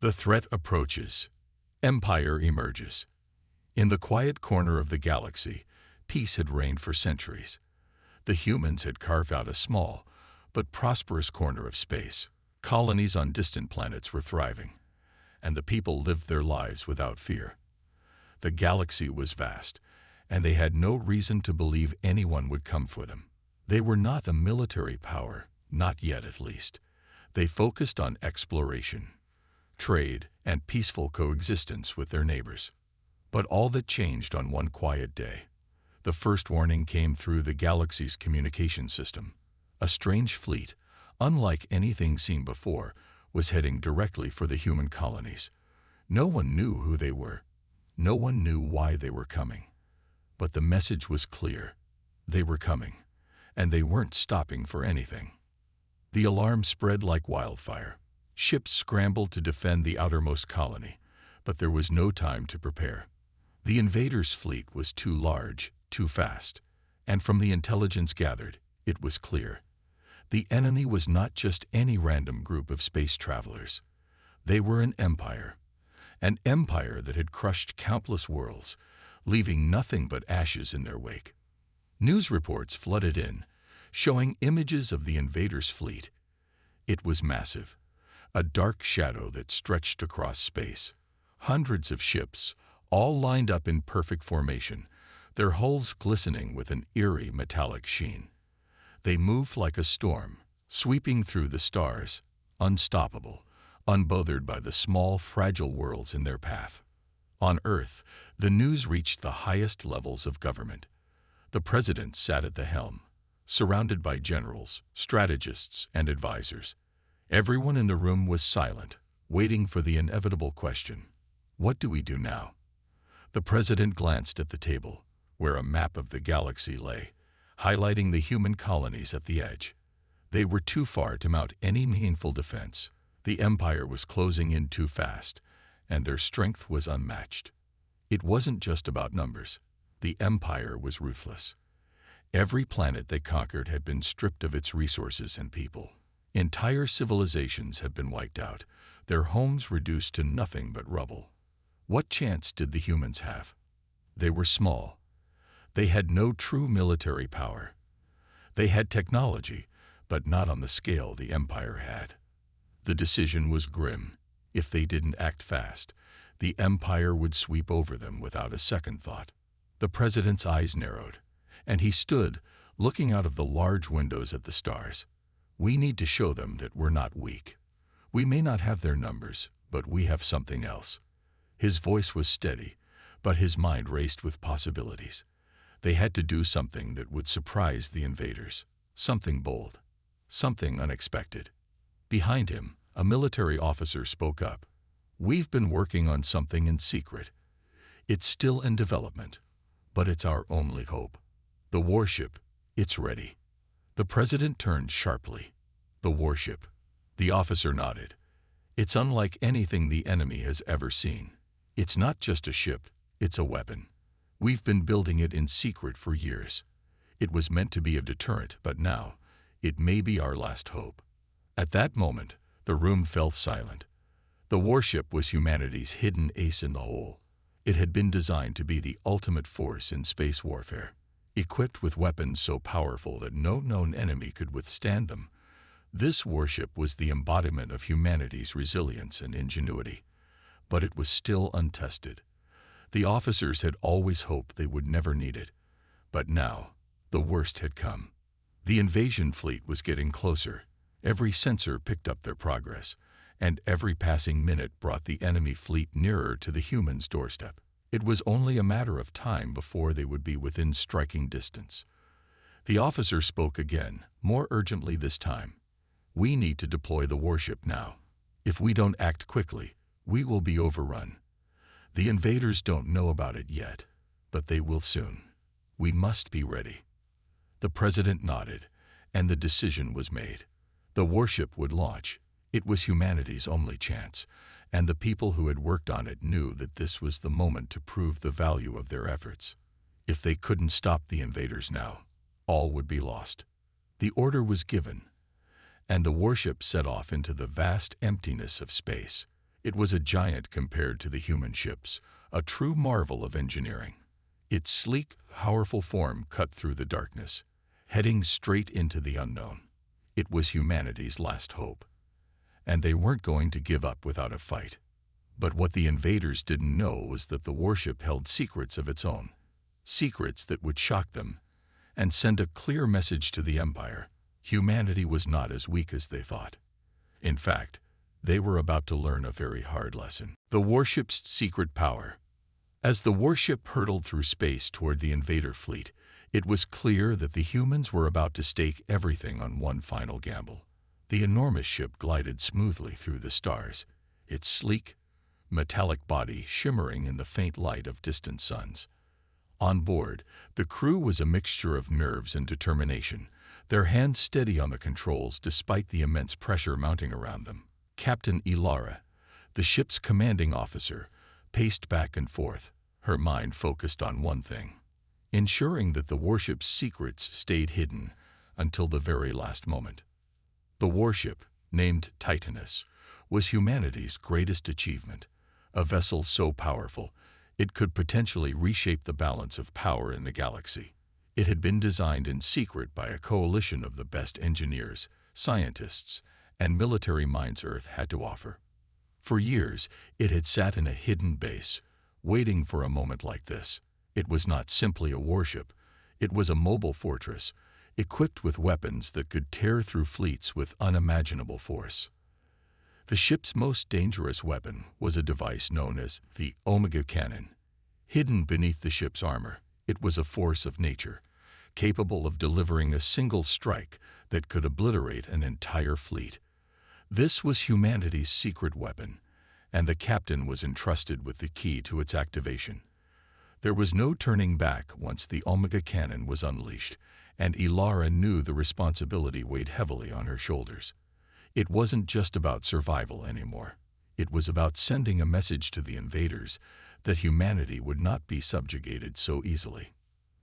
The threat approaches. Empire emerges. In the quiet corner of the galaxy, peace had reigned for centuries. The humans had carved out a small, but prosperous corner of space. Colonies on distant planets were thriving, and the people lived their lives without fear. The galaxy was vast, and they had no reason to believe anyone would come for them. They were not a military power, not yet at least. They focused on exploration, trade, and peaceful coexistence with their neighbors. But all that changed on one quiet day. The first warning came through the galaxy's communication system. A strange fleet, unlike anything seen before, was heading directly for the human colonies. No one knew who they were. No one knew why they were coming. But the message was clear. They were coming, and they weren't stopping for anything. The alarm spread like wildfire. Ships scrambled to defend the outermost colony, but there was no time to prepare. The invaders' fleet was too large, too fast, and from the intelligence gathered, it was clear. The enemy was not just any random group of space travelers. They were an empire that had crushed countless worlds, leaving nothing but ashes in their wake. News reports flooded in, showing images of the invaders' fleet. It was massive, a dark shadow that stretched across space. Hundreds of ships, all lined up in perfect formation, their hulls glistening with an eerie metallic sheen. They moved like a storm, sweeping through the stars, unstoppable, unbothered by the small, fragile worlds in their path. On Earth, the news reached the highest levels of government. The president sat at the helm, surrounded by generals, strategists, and advisors. Everyone in the room was silent, waiting for the inevitable question. What do we do now? The president glanced at the table, where a map of the galaxy lay, highlighting the human colonies at the edge. They were too far to mount any meaningful defense. The empire was closing in too fast, and their strength was unmatched. It wasn't just about numbers. The empire was ruthless. Every planet they conquered had been stripped of its resources and people. Entire civilizations had been wiped out, their homes reduced to nothing but rubble. What chance did the humans have? They were small. They had no true military power. They had technology, but not on the scale the empire had. The decision was grim. If they didn't act fast, the empire would sweep over them without a second thought. The president's eyes narrowed, and he stood, looking out of the large windows at the stars. We need to show them that we're not weak. We may not have their numbers, but we have something else. His voice was steady, but his mind raced with possibilities. They had to do something that would surprise the invaders, something bold, something unexpected. Behind him, a military officer spoke up. We've been working on something in secret. It's still in development, but it's our only hope. The warship, it's ready. The president turned sharply. The warship. The officer nodded. It's unlike anything the enemy has ever seen. It's not just a ship, it's a weapon. We've been building it in secret for years. It was meant to be a deterrent, but now, it may be our last hope. At that moment, the room fell silent. The warship was humanity's hidden ace in the hole. It had been designed to be the ultimate force in space warfare, equipped with weapons so powerful that no known enemy could withstand them. This warship was the embodiment of humanity's resilience and ingenuity, but it was still untested. The officers had always hoped they would never need it, but now, the worst had come. The invasion fleet was getting closer. Every sensor picked up their progress, and every passing minute brought the enemy fleet nearer to the humans' doorstep. It was only a matter of time before they would be within striking distance. The officer spoke again, more urgently this time. We need to deploy the warship now. If we don't act quickly, we will be overrun. The invaders don't know about it yet, but they will soon. We must be ready. The president nodded, and the decision was made. The warship would launch. It was humanity's only chance, and the people who had worked on it knew that this was the moment to prove the value of their efforts. If they couldn't stop the invaders now, all would be lost. The order was given, and the warship set off into the vast emptiness of space. It was a giant compared to the human ships, a true marvel of engineering. Its sleek, powerful form cut through the darkness, heading straight into the unknown. It was humanity's last hope. And they weren't going to give up without a fight. But what the invaders didn't know was that the warship held secrets of its own. Secrets that would shock them and send a clear message to the Empire. Humanity was not as weak as they thought. In fact, they were about to learn a very hard lesson. The warship's secret power. As the warship hurtled through space toward the invader fleet, it was clear that the humans were about to stake everything on one final gamble. The enormous ship glided smoothly through the stars, its sleek, metallic body shimmering in the faint light of distant suns. On board, the crew was a mixture of nerves and determination, their hands steady on the controls despite the immense pressure mounting around them. Captain Ilara, the ship's commanding officer, paced back and forth, her mind focused on one thing: ensuring that the warship's secrets stayed hidden until the very last moment. The warship, named Titanus, was humanity's greatest achievement, a vessel so powerful it could potentially reshape the balance of power in the galaxy. It had been designed in secret by a coalition of the best engineers, scientists, and military minds Earth had to offer. For years, it had sat in a hidden base, waiting for a moment like this. It was not simply a warship. It was a mobile fortress, equipped with weapons that could tear through fleets with unimaginable force. The ship's most dangerous weapon was a device known as the Omega Cannon. Hidden beneath the ship's armor, it was a force of nature, capable of delivering a single strike that could obliterate an entire fleet. This was humanity's secret weapon, and the captain was entrusted with the key to its activation. There was no turning back once the Omega Cannon was unleashed, and Ilara knew the responsibility weighed heavily on her shoulders. It wasn't just about survival anymore. It was about sending a message to the invaders that humanity would not be subjugated so easily.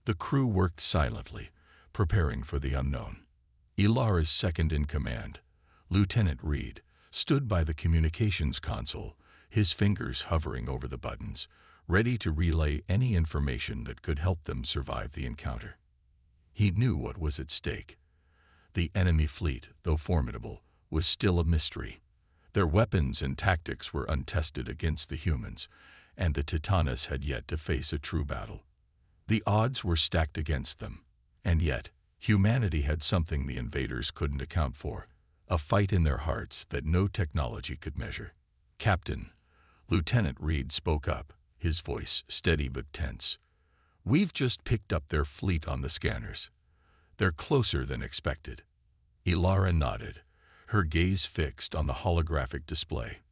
The crew worked silently, preparing for the unknown. Ilara's second-in-command, Lieutenant Reed, stood by the communications console, his fingers hovering over the buttons, ready to relay any information that could help them survive the encounter. He knew what was at stake. The enemy fleet, though formidable, was still a mystery. Their weapons and tactics were untested against the humans, and the Titanus had yet to face a true battle. The odds were stacked against them, and yet humanity had something the invaders couldn't account for, a fight in their hearts that no technology could measure. "Captain," Lieutenant Reed spoke up, his voice steady but tense. "We've just picked up their fleet on the scanners. They're closer than expected." Ilara nodded, her gaze fixed on the holographic display.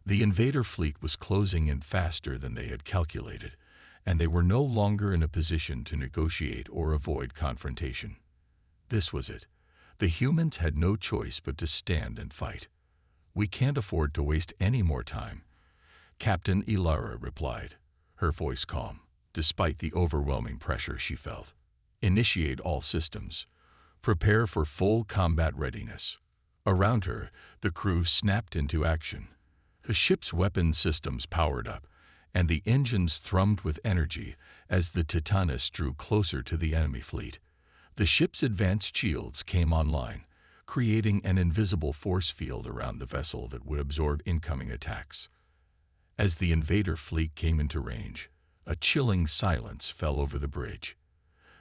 The invader fleet was closing in faster than they had calculated, and they were no longer in a position to negotiate or avoid confrontation. This was it. The humans had no choice but to stand and fight. "We can't afford to waste any more time," Captain Ilara replied, her voice calm, despite the overwhelming pressure she felt. "Initiate all systems. Prepare for full combat readiness." Around her, the crew snapped into action. The ship's weapon systems powered up, and the engines thrummed with energy as the Titanus drew closer to the enemy fleet. The ship's advanced shields came online, creating an invisible force field around the vessel that would absorb incoming attacks. As the invader fleet came into range, a chilling silence fell over the bridge.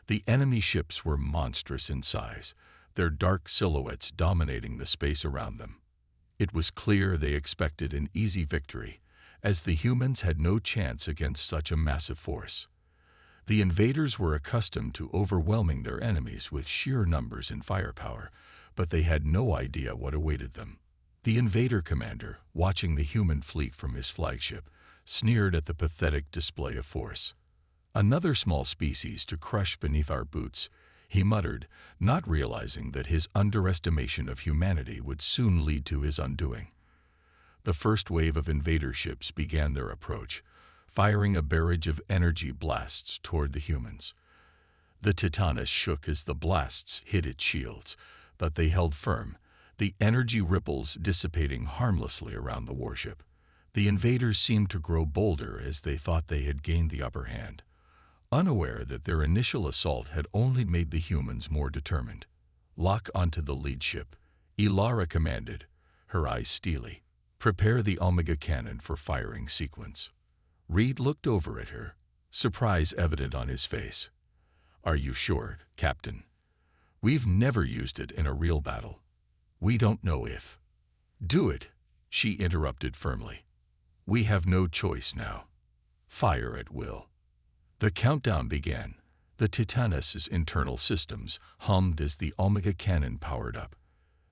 The enemy ships were monstrous in size, their dark silhouettes dominating the space around them. It was clear they expected an easy victory, as the humans had no chance against such a massive force. The invaders were accustomed to overwhelming their enemies with sheer numbers and firepower, but they had no idea what awaited them. The invader commander, watching the human fleet from his flagship, sneered at the pathetic display of force. "Another small species to crush beneath our boots," he muttered, not realizing that his underestimation of humanity would soon lead to his undoing. The first wave of invader ships began their approach, firing a barrage of energy blasts toward the humans. The Titanus shook as the blasts hit its shields, but they held firm, the energy ripples dissipating harmlessly around the warship. The invaders seemed to grow bolder as they thought they had gained the upper hand, unaware that their initial assault had only made the humans more determined. "Lock onto the lead ship," Ilara commanded, her eyes steely. "Prepare the Omega cannon for firing sequence." Reed looked over at her, surprise evident on his face. "Are you sure, Captain? We've never used it in a real battle. We don't know if—" "Do it," she interrupted firmly. "We have no choice now. Fire at will." The countdown began. The Titanus's internal systems hummed as the Omega cannon powered up.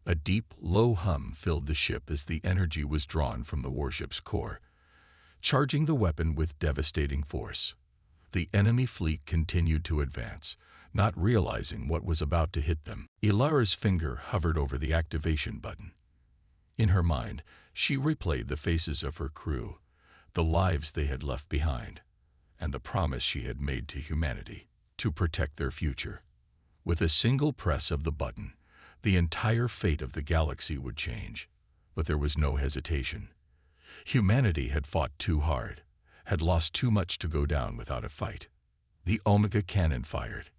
A deep, low hum filled the ship as the energy was drawn from the warship's core, charging the weapon with devastating force. The enemy fleet continued to advance, not realizing what was about to hit them. Ilara's finger hovered over the activation button. In her mind, she replayed the faces of her crew, the lives they had left behind, and the promise she had made to humanity to protect their future. With a single press of the button, the entire fate of the galaxy would change. But there was no hesitation. Humanity had fought too hard, had lost too much to go down without a fight. The Omega cannon fired.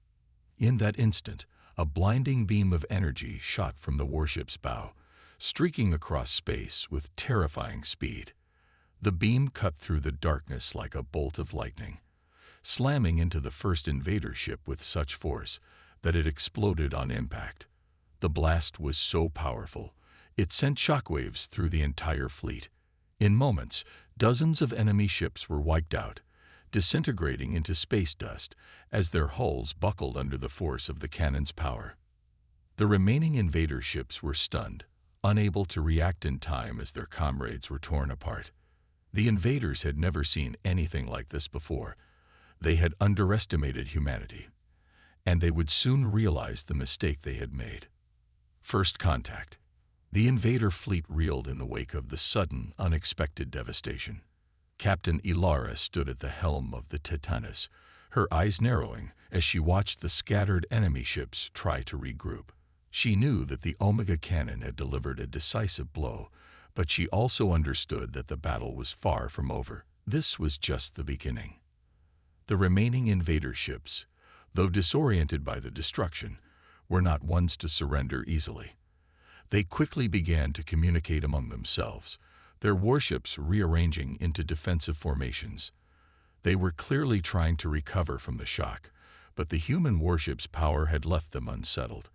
In that instant, a blinding beam of energy shot from the warship's bow, streaking across space with terrifying speed. The beam cut through the darkness like a bolt of lightning, slamming into the first invader ship with such force that it exploded on impact. The blast was so powerful, it sent shockwaves through the entire fleet. In moments, dozens of enemy ships were wiped out, disintegrating into space dust as their hulls buckled under the force of the cannon's power. The remaining invader ships were stunned, unable to react in time as their comrades were torn apart. The invaders had never seen anything like this before. They had underestimated humanity, and they would soon realize the mistake they had made. First contact. The invader fleet reeled in the wake of the sudden, unexpected devastation. Captain Ilara stood at the helm of the Titanus, her eyes narrowing as she watched the scattered enemy ships try to regroup. She knew that the Omega cannon had delivered a decisive blow, but she also understood that the battle was far from over. This was just the beginning. The remaining invader ships, though disoriented by the destruction, were not ones to surrender easily. They quickly began to communicate among themselves, their warships rearranging into defensive formations. They were clearly trying to recover from the shock, but the human warship's power had left them unsettled.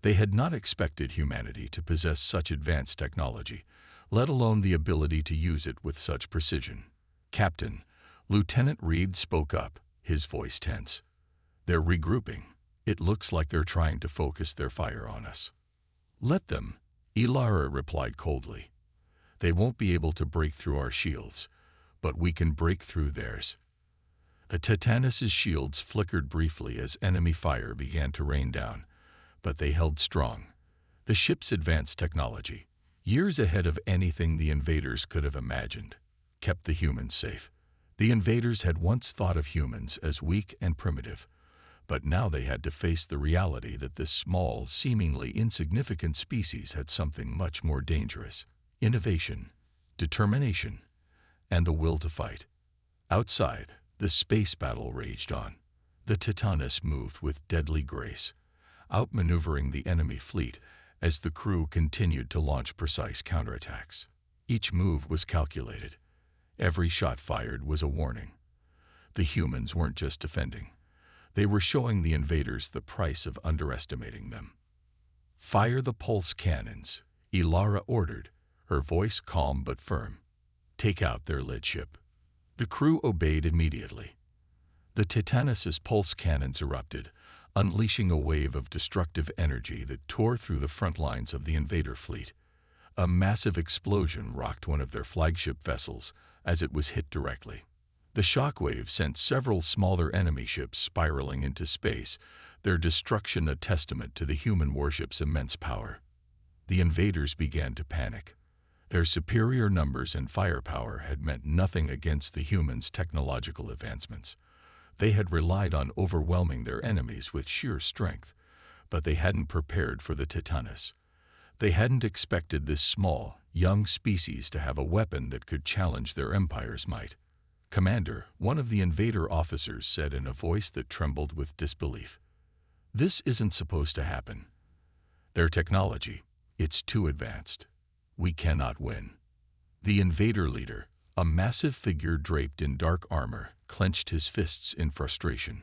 They had not expected humanity to possess such advanced technology, let alone the ability to use it with such precision. "Captain," Lieutenant Reed spoke up, his voice tense. "They're regrouping. It looks like they're trying to focus their fire on us." "Let them," Ilara replied coldly. "They won't be able to break through our shields, but we can break through theirs." The Titanus's shields flickered briefly as enemy fire began to rain down, but they held strong. The ship's advanced technology, years ahead of anything the invaders could have imagined, kept the humans safe. The invaders had once thought of humans as weak and primitive, but now they had to face the reality that this small, seemingly insignificant species had something much more dangerous: innovation, determination, and the will to fight. Outside, the space battle raged on. The Titanus moved with deadly grace, outmaneuvering the enemy fleet as the crew continued to launch precise counterattacks. Each move was calculated. Every shot fired was a warning. The humans weren't just defending. They were showing the invaders the price of underestimating them. "Fire the pulse cannons," Ilara ordered, her voice calm but firm. "Take out their lead ship." The crew obeyed immediately. The Titanus's pulse cannons erupted, unleashing a wave of destructive energy that tore through the front lines of the invader fleet. A massive explosion rocked one of their flagship vessels as it was hit directly. The shockwave sent several smaller enemy ships spiraling into space, their destruction a testament to the human warship's immense power. The invaders began to panic. Their superior numbers and firepower had meant nothing against the humans' technological advancements. They had relied on overwhelming their enemies with sheer strength, but they hadn't prepared for the Titanus. They hadn't expected this small, young species to have a weapon that could challenge their empire's might. "Commander," one of the invader officers said in a voice that trembled with disbelief, "this isn't supposed to happen. Their technology, it's too advanced. We cannot win." The invader leader, a massive figure draped in dark armor, clenched his fists in frustration.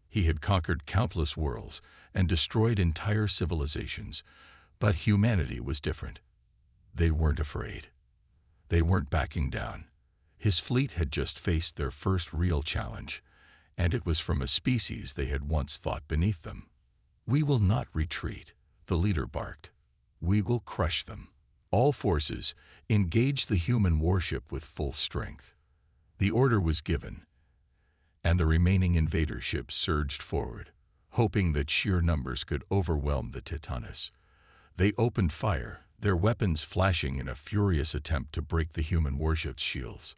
He had conquered countless worlds and destroyed entire civilizations, but humanity was different. They weren't afraid. They weren't backing down. His fleet had just faced their first real challenge, and it was from a species they had once thought beneath them. "We will not retreat," the leader barked. "We will crush them. All forces, engage the human warship with full strength." The order was given, and the remaining invader ships surged forward, hoping that sheer numbers could overwhelm the Titanus. They opened fire, their weapons flashing in a furious attempt to break the human warship's shields.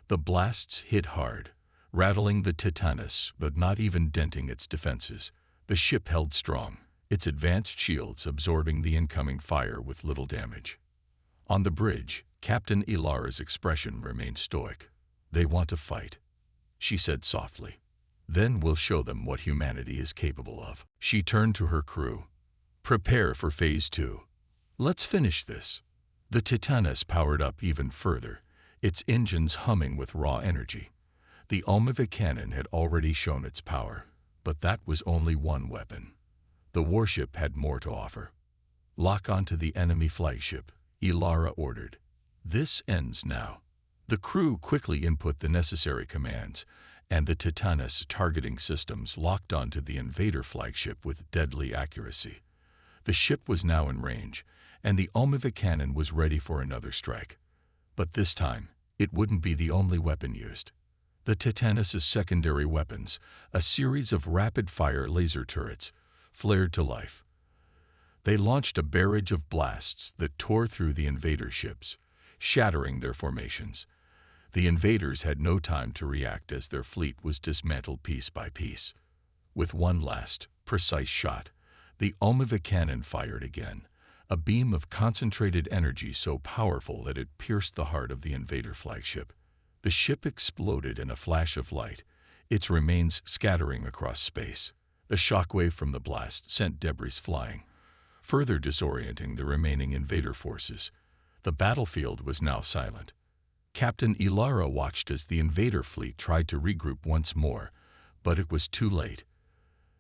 The blasts hit hard, rattling the Titanus but not even denting its defenses. The ship held strong, its advanced shields absorbing the incoming fire with little damage. On the bridge, Captain Ilara's expression remained stoic. "They want to fight," she said softly. "Then we'll show them what humanity is capable of." She turned to her crew. "Prepare for Phase 2. Let's finish this." The Titanus powered up even further, its engines humming with raw energy. The Almada cannon had already shown its power, but that was only one weapon. The warship had more to offer. "Lock onto the enemy flagship," Ilara ordered. "This ends now." The crew quickly input the necessary commands, and the Titanus targeting systems locked onto the invader flagship with deadly accuracy. The ship was now in range, and the Almada cannon was ready for another strike. But this time, it wouldn't be the only weapon used. The Titanus's secondary weapons, a series of rapid-fire laser turrets, flared to life. They launched a barrage of blasts that tore through the invader ships, shattering their formations. The invaders had no time to react as their fleet was dismantled piece by piece. With one last, precise shot, the Almada cannon fired again, a beam of concentrated energy so powerful that it pierced the heart of the invader flagship. The ship exploded in a flash of light, its remains scattering across space. The shockwave from the blast sent debris flying, further disorienting the remaining invader forces. The battlefield was now silent. Captain Ilara watched as the invader fleet tried to regroup once more, but it was too late.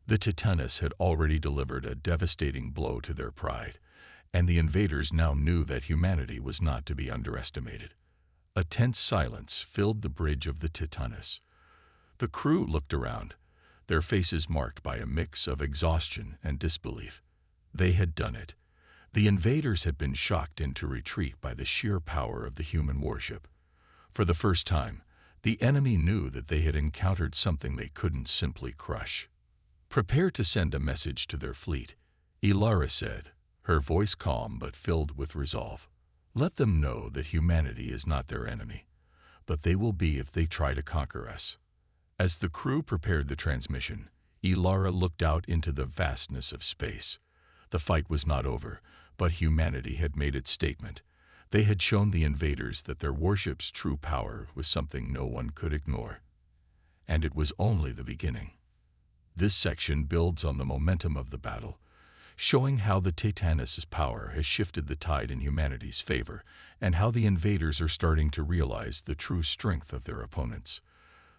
The Titanus had already delivered a devastating blow to their pride, and the invaders now knew that humanity was not to be underestimated. A tense silence filled the bridge of the Titanus. The crew looked around, their faces marked by a mix of exhaustion and disbelief. They had done it. The invaders had been shocked into retreat by the sheer power of the human warship. For the first time, the enemy knew that they had encountered something they couldn't simply crush. "Prepare to send a message to their fleet," Ilara said, her voice calm but filled with resolve. "Let them know that humanity is not their enemy, but they will be if they try to conquer us." As the crew prepared the transmission, Ilara looked out into the vastness of space. The fight was not over, but humanity had made its statement. They had shown the invaders that their warship's true power was something no one could ignore. And it was only the beginning. This section builds on the momentum of the battle, showing how the Titanus' power has shifted the tide in humanity's favor, and how the invaders are starting to realize the true strength of their opponents.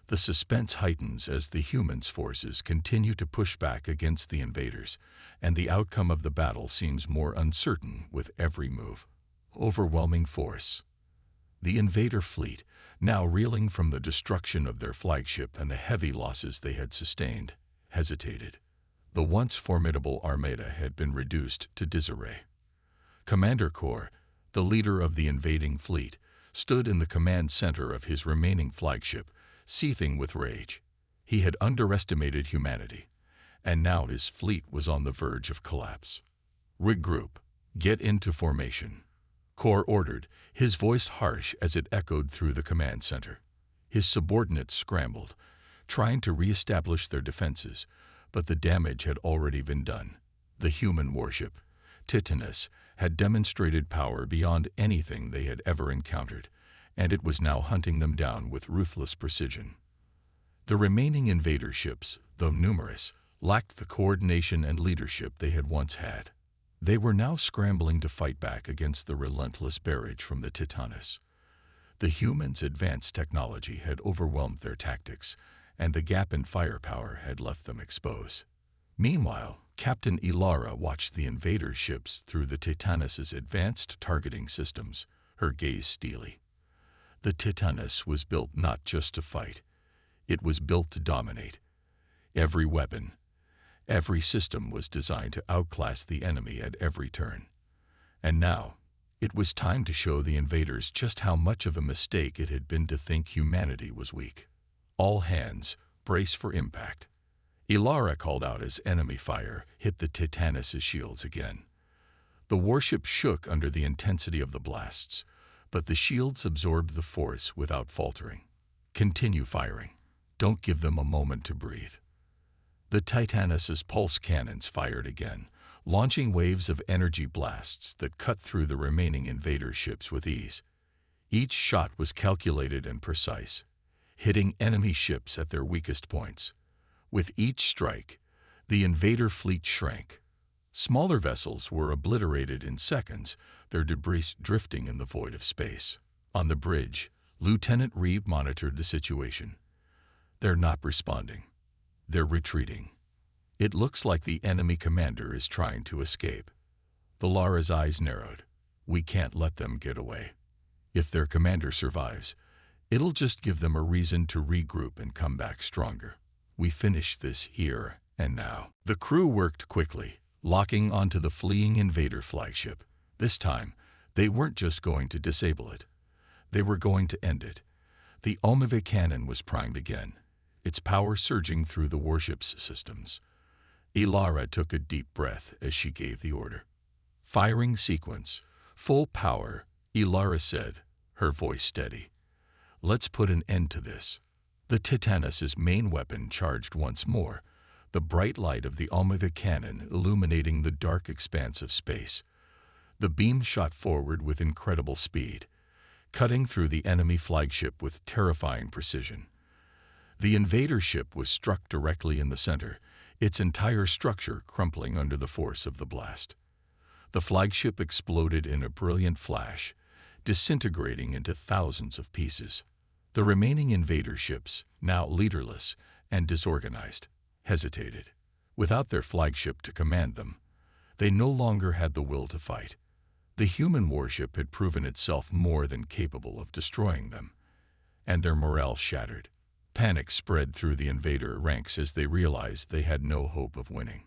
The suspense heightens as the humans' forces continue to push back against the invaders, and the outcome of the battle seems more uncertain with every move. Overwhelming force. The invader fleet, now reeling from the destruction of their flagship and the heavy losses they had sustained, hesitated. The once formidable armada had been reduced to disarray. Commander Kor, the leader of the invading fleet, stood in the command center of his remaining flagship, seething with rage. He had underestimated humanity, and now his fleet was on the verge of collapse. "Regroup. Get into formation," Kor ordered, his voice harsh as it echoed through the command center. His subordinates scrambled, trying to re-establish their defenses, but the damage had already been done. The human warship, Titanus, had demonstrated power beyond anything they had ever encountered, and it was now hunting them down with ruthless precision. The remaining invader ships, though numerous, lacked the coordination and leadership they had once had. They were now scrambling to fight back against the relentless barrage from the Titanus. The humans' advanced technology had overwhelmed their tactics, and the gap in firepower had left them exposed. Meanwhile, Captain Ilara watched the invader ships through the Titanus's advanced targeting systems, her gaze steely. The Titanus was built not just to fight. It was built to dominate. Every weapon, every system was designed to outclass the enemy at every turn. And now, it was time to show the invaders just how much of a mistake it had been to think humanity was weak. All hands, brace for impact. Ilara called out as enemy fire hit the Titanus's shields again. The warship shook under the intensity of the blasts, but the shields absorbed the force without faltering. Continue firing. Don't give them a moment to breathe. The Titanus's pulse cannons fired again, launching waves of energy blasts that cut through the remaining invader ships with ease. Each shot was calculated and precise, hitting enemy ships at their weakest points. With each strike, the invader fleet shrank. Smaller vessels were obliterated in seconds, their debris drifting in the void of space. On the bridge, Lieutenant Reed monitored the situation. They're not responding. They're retreating. It looks like the enemy commander is trying to escape. Valara's eyes narrowed. We can't let them get away. If their commander survives, it'll just give them a reason to regroup and come back stronger. We finish this here and now. The crew worked quickly, locking onto the fleeing invader flagship. This time, they weren't just going to disable it. They were going to end it. The Omega cannon was primed again, its power surging through the warship's systems. Ilara took a deep breath as she gave the order. Firing sequence. Full power, Ilara said, her voice steady. Let's put an end to this. The Titanus's main weapon charged once more, the bright light of the Omega cannon illuminating the dark expanse of space. The beam shot forward with incredible speed, cutting through the enemy flagship with terrifying precision. The invader ship was struck directly in the center, its entire structure crumpling under the force of the blast. The flagship exploded in a brilliant flash, disintegrating into thousands of pieces. The remaining invader ships, now leaderless and disorganized, hesitated. Without their flagship to command them, they no longer had the will to fight. The human warship had proven itself more than capable of destroying them, and their morale shattered. Panic spread through the invader ranks as they realized they had no hope of winning.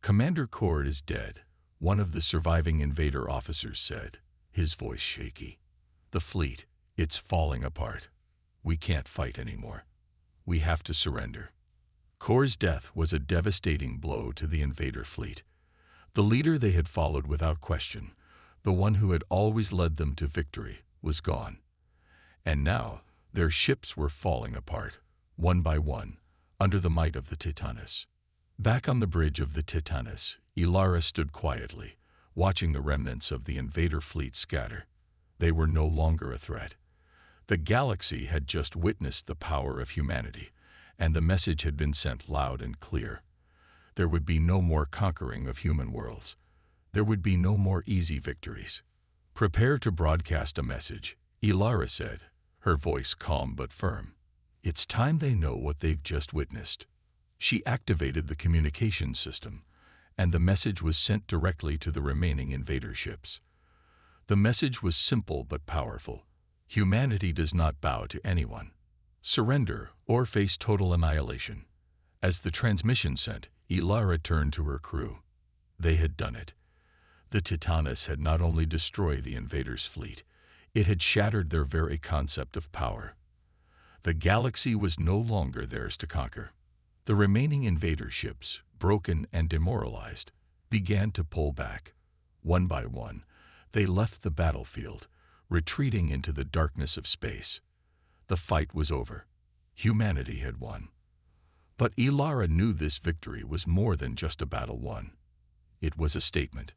Commander Cord is dead, one of the surviving invader officers said, his voice shaky. The fleet, it's falling apart. We can't fight anymore. We have to surrender. Cord's death was a devastating blow to the invader fleet. The leader they had followed without question, the one who had always led them to victory, was gone. And now, their ships were falling apart, one by one, under the might of the Titanus. Back on the bridge of the Titanus, Ilara stood quietly, watching the remnants of the invader fleet scatter. They were no longer a threat. The galaxy had just witnessed the power of humanity, and the message had been sent loud and clear. There would be no more conquering of human worlds. There would be no more easy victories. Prepare to broadcast a message, Ilara said, her voice calm but firm. It's time they know what they've just witnessed. She activated the communication system, and the message was sent directly to the remaining invader ships. The message was simple but powerful. Humanity does not bow to anyone. Surrender or face total annihilation. As the transmission sent, Ilara turned to her crew. They had done it. The Titanus had not only destroyed the invaders' fleet, it had shattered their very concept of power. The galaxy was no longer theirs to conquer. The remaining invader ships, broken and demoralized, began to pull back. One by one, they left the battlefield, retreating into the darkness of space. The fight was over. Humanity had won. But Ilara knew this victory was more than just a battle won. It was a statement.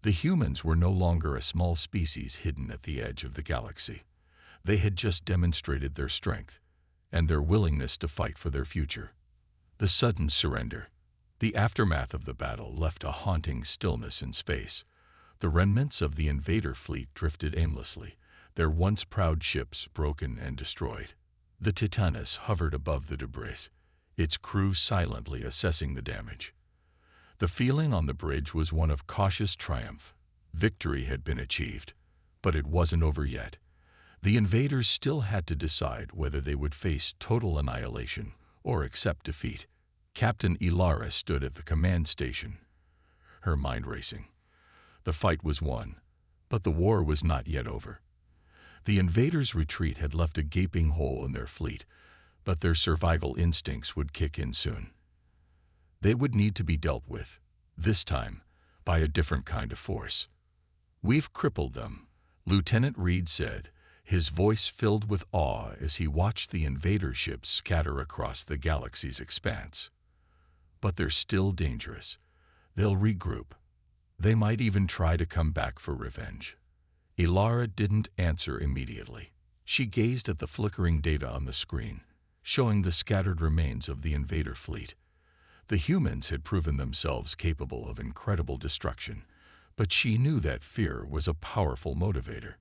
The humans were no longer a small species hidden at the edge of the galaxy. They had just demonstrated their strength and their willingness to fight for their future. The sudden surrender, the aftermath of the battle, left a haunting stillness in space. The remnants of the invader fleet drifted aimlessly, their once proud ships broken and destroyed. The Titanus hovered above the debris, its crew silently assessing the damage. The feeling on the bridge was one of cautious triumph. Victory had been achieved, but it wasn't over yet. The invaders still had to decide whether they would face total annihilation or accept defeat. Captain Ilara stood at the command station, her mind racing. The fight was won, but the war was not yet over. The invaders' retreat had left a gaping hole in their fleet, but their survival instincts would kick in soon. They would need to be dealt with, this time, by a different kind of force. "We've crippled them," Lieutenant Reed said, his voice filled with awe as he watched the invader ships scatter across the galaxy's expanse. "But they're still dangerous. They'll regroup. They might even try to come back for revenge." Ilara didn't answer immediately. She gazed at the flickering data on the screen, showing the scattered remains of the invader fleet. The humans had proven themselves capable of incredible destruction, but she knew that fear was a powerful motivator.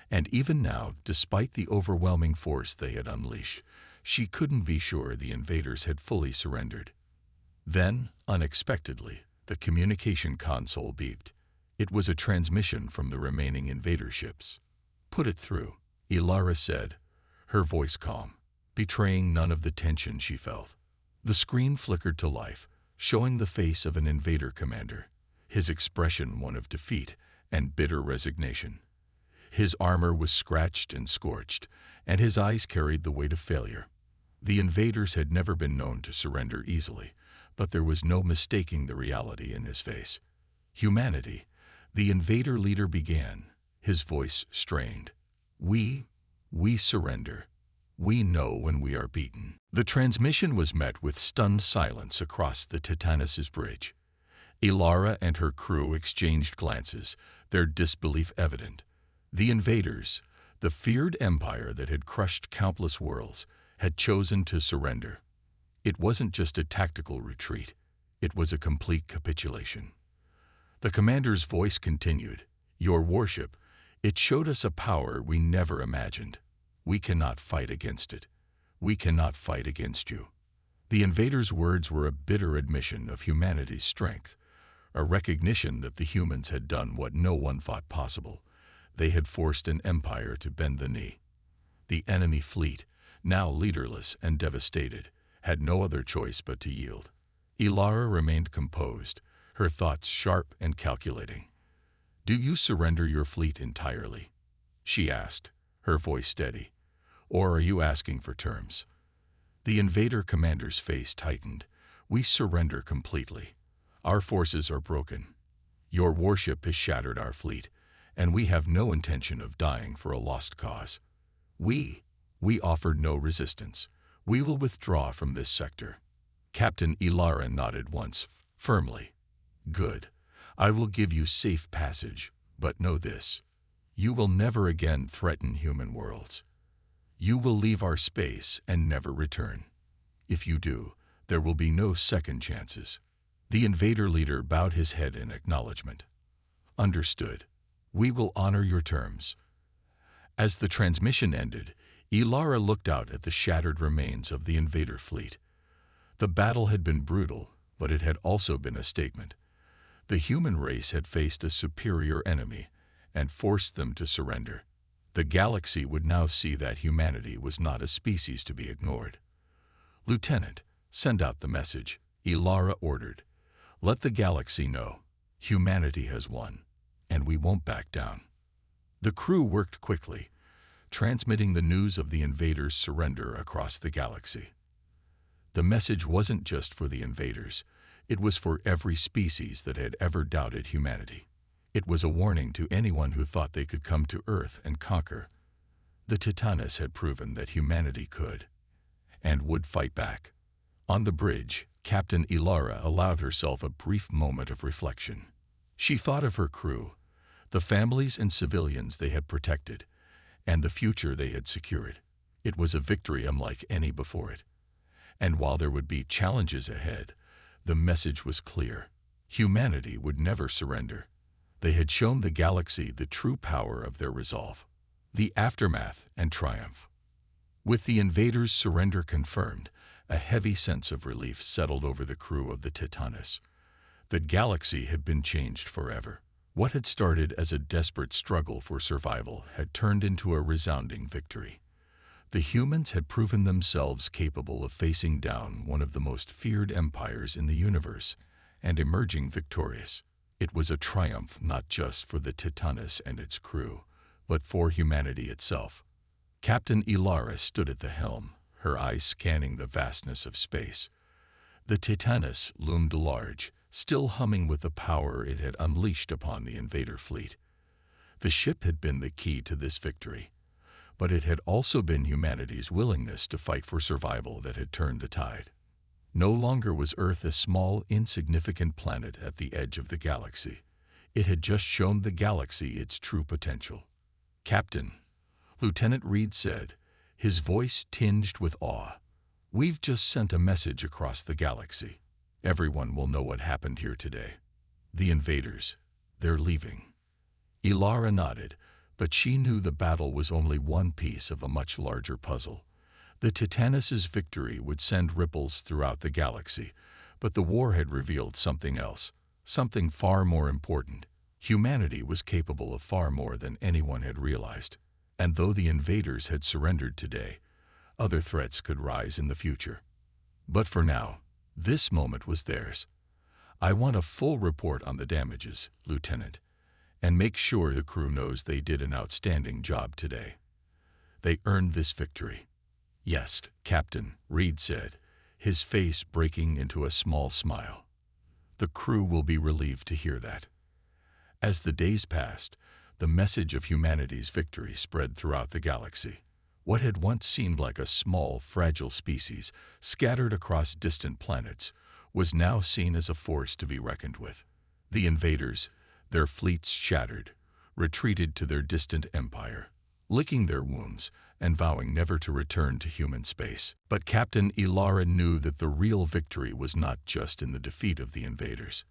And even now, despite the overwhelming force they had unleashed, she couldn't be sure the invaders had fully surrendered. Then, unexpectedly, the communication console beeped. It was a transmission from the remaining invader ships. "Put it through," Ilara said, her voice calm, betraying none of the tension she felt. The screen flickered to life, showing the face of an invader commander, his expression one of defeat and bitter resignation. His armor was scratched and scorched, and his eyes carried the weight of failure. The invaders had never been known to surrender easily, but there was no mistaking the reality in his face. "Humanity," the invader leader began, his voice strained. We surrender. We know when we are beaten." The transmission was met with stunned silence across the Titanus's bridge. Ilara and her crew exchanged glances, their disbelief evident. The invaders, the feared empire that had crushed countless worlds, had chosen to surrender. It wasn't just a tactical retreat, it was a complete capitulation. The commander's voice continued, "Your warship, it showed us a power we never imagined. We cannot fight against it. We cannot fight against you." The invaders' words were a bitter admission of humanity's strength, a recognition that the humans had done what no one thought possible. They had forced an empire to bend the knee. The enemy fleet, now leaderless and devastated, had no other choice but to yield. Ilara remained composed, her thoughts sharp and calculating. "Do you surrender your fleet entirely?" she asked, her voice steady. "Or are you asking for terms?" The invader commander's face tightened. "We surrender completely. Our forces are broken. Your warship has shattered our fleet, and we have no intention of dying for a lost cause. We offer no resistance. We will withdraw from this sector." Captain Ilara nodded once, firmly. "Good. I will give you safe passage, but know this. You will never again threaten human worlds. You will leave our space and never return. If you do, there will be no second chances." The invader leader bowed his head in acknowledgement. "Understood. We will honor your terms." As the transmission ended, Ilara looked out at the shattered remains of the invader fleet. The battle had been brutal, but it had also been a statement. The human race had faced a superior enemy and forced them to surrender. The galaxy would now see that humanity was not a species to be ignored. "Lieutenant, send out the message," Ilara ordered. "Let the galaxy know. Humanity has won, and we won't back down." The crew worked quickly, transmitting the news of the invaders' surrender across the galaxy. The message wasn't just for the invaders, it was for every species that had ever doubted humanity. It was a warning to anyone who thought they could come to Earth and conquer. The Titanus had proven that humanity could, and would fight back. On the bridge, Captain Ilara allowed herself a brief moment of reflection. She thought of her crew, the families and civilians they had protected, and the future they had secured. It was a victory unlike any before it. And while there would be challenges ahead, the message was clear. Humanity would never surrender. They had shown the galaxy the true power of their resolve. The aftermath and triumph. With the invaders' surrender confirmed, a heavy sense of relief settled over the crew of the Titanus. The galaxy had been changed forever. What had started as a desperate struggle for survival had turned into a resounding victory. The humans had proven themselves capable of facing down one of the most feared empires in the universe and emerging victorious. It was a triumph not just for the Titanus and its crew, but for humanity itself. Captain Ilara stood at the helm, her eyes scanning the vastness of space. The Titanus loomed large, still humming with the power it had unleashed upon the invader fleet. The ship had been the key to this victory, but it had also been humanity's willingness to fight for survival that had turned the tide. No longer was Earth a small, insignificant planet at the edge of the galaxy. It had just shown the galaxy its true potential. "Captain," Lieutenant Reed said, his voice tinged with awe, "we've just sent a message across the galaxy. Everyone will know what happened here today. The invaders, they're leaving." Ilara nodded, but she knew the battle was only one piece of a much larger puzzle. The Titanus's victory would send ripples throughout the galaxy, but the war had revealed something else, something far more important. Humanity was capable of far more than anyone had realized. And though the invaders had surrendered today, other threats could rise in the future. But for now, this moment was theirs. "I want a full report on the damages, Lieutenant, and make sure the crew knows they did an outstanding job today. They earned this victory." "Yes, Captain," Reed said, his face breaking into a small smile. "The crew will be relieved to hear that." As the days passed, the message of humanity's victory spread throughout the galaxy. What had once seemed like a small, fragile species scattered across distant planets was now seen as a force to be reckoned with. The invaders, their fleets shattered, retreated to their distant empire, licking their wounds and vowing never to return to human space. But Captain Ilara knew that the real victory was not just in the defeat of the invaders.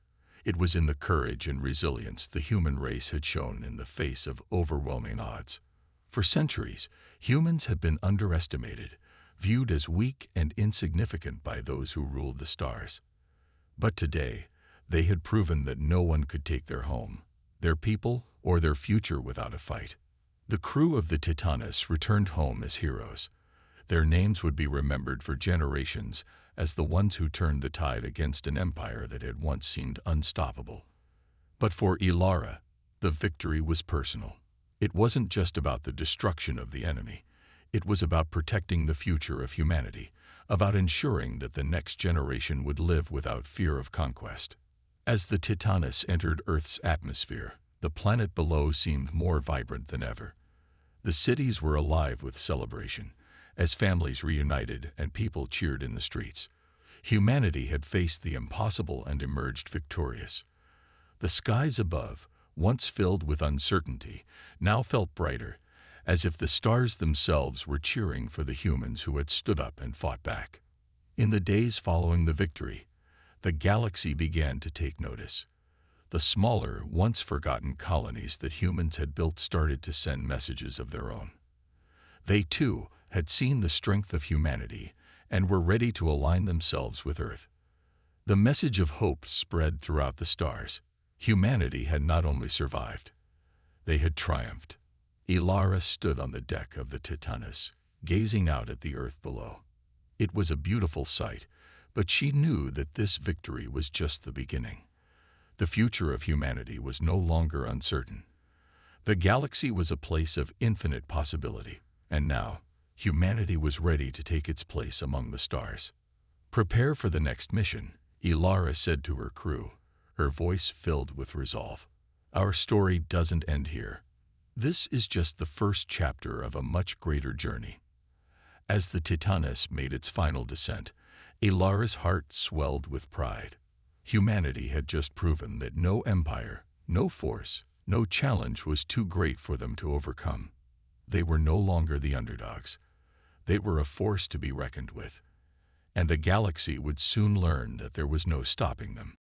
It was in the courage and resilience the human race had shown in the face of overwhelming odds. For centuries, humans had been underestimated, viewed as weak and insignificant by those who ruled the stars. But today, they had proven that no one could take their home, their people, or their future without a fight. The crew of the Titanus returned home as heroes. Their names would be remembered for generations as the ones who turned the tide against an empire that had once seemed unstoppable. But for Ilara, the victory was personal. It wasn't just about the destruction of the enemy. It was about protecting the future of humanity, about ensuring that the next generation would live without fear of conquest. As the Titanus entered Earth's atmosphere, the planet below seemed more vibrant than ever. The cities were alive with celebration, as families reunited and people cheered in the streets. Humanity had faced the impossible and emerged victorious. The skies above, once filled with uncertainty, now felt brighter, as if the stars themselves were cheering for the humans who had stood up and fought back. In the days following the victory, the galaxy began to take notice. The smaller, once forgotten colonies that humans had built started to send messages of their own. They, too, had seen the strength of humanity and were ready to align themselves with Earth. The message of hope spread throughout the stars. Humanity had not only survived, they had triumphed. Ilara stood on the deck of the Titanus, gazing out at the Earth below. It was a beautiful sight, but she knew that this victory was just the beginning. The future of humanity was no longer uncertain. The galaxy was a place of infinite possibility, and now, humanity was ready to take its place among the stars. "Prepare for the next mission," Ilara said to her crew, her voice filled with resolve. "Our story doesn't end here. This is just the first chapter of a much greater journey." As the Titanus made its final descent, Ilara's heart swelled with pride. Humanity had just proven that no empire, No force, no challenge was too great for them to overcome. They were no longer the underdogs. They were a force to be reckoned with, and the galaxy would soon learn that there was no stopping them.